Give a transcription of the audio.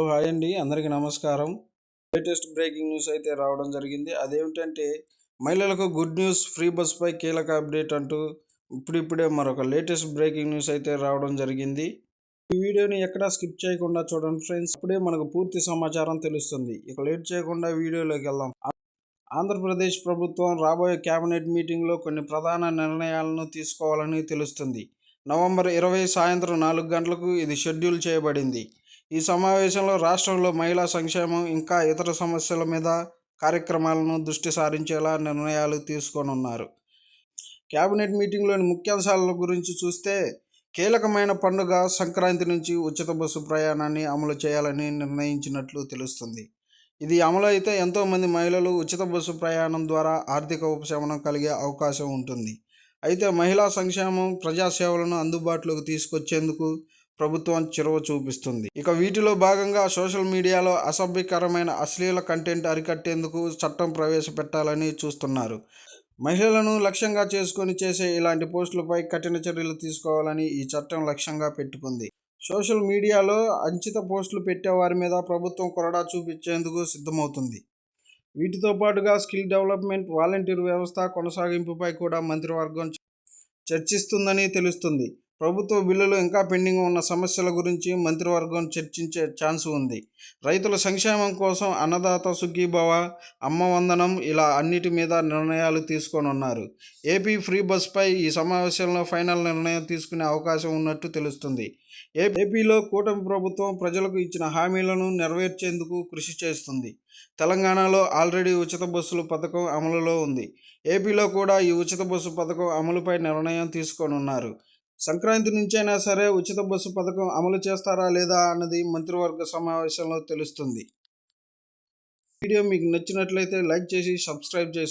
Hi అండి, అందరికీ నమస్కారం. లేటెస్ట్ బ్రేకింగ్ న్యూస్ అయితే రావడం జరిగింది. అదేమిటంటే మహిళలకు గుడ్ న్యూస్, ఫ్రీ బస్‌పై కీలక అప్డేట్ అంటూ ఇప్పుడిప్పుడే మరొక లేటెస్ట్ బ్రేకింగ్ న్యూస్ అయితే రావడం జరిగింది. ఈ వీడియోని ఎక్కడా స్కిప్ చేయకుండా చూడండి ఫ్రెండ్స్. అప్పుడే మనకు పూర్తి సమాచారం తెలుస్తుంది. ఇక లేట్ చేయకుండా వీడియోలోకి వెళ్దాం. ఆంధ్రప్రదేశ్ ప్రభుత్వం రాబోయే కేబినెట్ మీటింగ్లో కొన్ని ప్రధాన నిర్ణయాలను తీసుకోవాలని తెలుస్తుంది. నవంబర్ 20 సాయంత్రం 4 గంటలకు ఇది షెడ్యూల్ చేయబడింది. ఈ సమావేశంలో రాష్ట్రంలో మహిళా సంక్షేమం ఇంకా ఇతర సమస్యల మీద కార్యక్రమాలను దృష్టి సారించేలా నిర్ణయాలు తీసుకోనున్నారు. కేబినెట్ మీటింగ్లోని ముఖ్యాంశాల గురించి చూస్తే కీలకమైన పండుగ సంక్రాంతి నుంచి ఉచిత బస్సు ప్రయాణాన్ని అమలు చేయాలని నిర్ణయించినట్లు తెలుస్తుంది. ఇది అమలు అయితే ఎంతోమంది మహిళలు ఉచిత బస్సు ప్రయాణం ద్వారా ఆర్థిక ఉపశమనం కలిగే అవకాశం ఉంటుంది. అయితే మహిళా సంక్షేమం, ప్రజాసేవలను అందుబాటులోకి తీసుకొచ్చేందుకు ప్రభుత్వం చొరవ చూపిస్తుంది. ఇక వీటిలో భాగంగా సోషల్ మీడియాలో అసభ్యకరమైన అశ్లీల కంటెంట్ అరికట్టేందుకు చట్టం ప్రవేశపెట్టాలని చూస్తున్నారు. మహిళలను లక్ష్యంగా చేసుకొని చేసే ఇలాంటి పోస్టులపై కఠిన చర్యలు తీసుకోవాలని ఈ చట్టం లక్ష్యంగా పెట్టుకుంది. సోషల్ మీడియాలో అంచిత పోస్టులు పెట్టే వారి మీద ప్రభుత్వం కొరడా చూపించేందుకు సిద్ధమవుతుంది. వీటితో పాటుగా స్కిల్ డెవలప్మెంట్, వాలంటీర్ వ్యవస్థ కొనసాగింపుపై కూడా మంత్రివర్గం చర్చిస్తుందని తెలుస్తుంది. ప్రభుత్వ బిల్లులు ఇంకా పెండింగ్ ఉన్న సమస్యల గురించి మంత్రివర్గం చర్చించే ఛాన్స్ ఉంది. రైతుల సంక్షేమం కోసం అన్నదాత సుఖీభవ, అమ్మ వందనం ఇలా అన్నిటి మీద నిర్ణయాలు తీసుకోనున్నారు. ఏపీ ఫ్రీ బస్పై ఈ సమావేశంలో ఫైనల్ నిర్ణయం తీసుకునే అవకాశం ఉన్నట్టు తెలుస్తుంది. ఏపీలో కూటమి ప్రభుత్వం ప్రజలకు ఇచ్చిన హామీలను నెరవేర్చేందుకు కృషి చేస్తుంది. తెలంగాణలో ఆల్రెడీ ఉచిత బస్సుల పథకం అమలులో ఉంది. ఏపీలో కూడా ఈ ఉచిత బస్సు పథకం అమలుపై నిర్ణయం తీసుకోనున్నారు. సంక్రాంతి నుంచైనా సరే ఉచిత బస్సు పథకం అమలు చేస్తారా లేదా అన్నది మంత్రివర్గ సమావేశంలో తెలుస్తుంది. వీడియో మీకు నచ్చినట్లయితే లైక్ చేసి సబ్స్క్రైబ్ చేసుకోండి.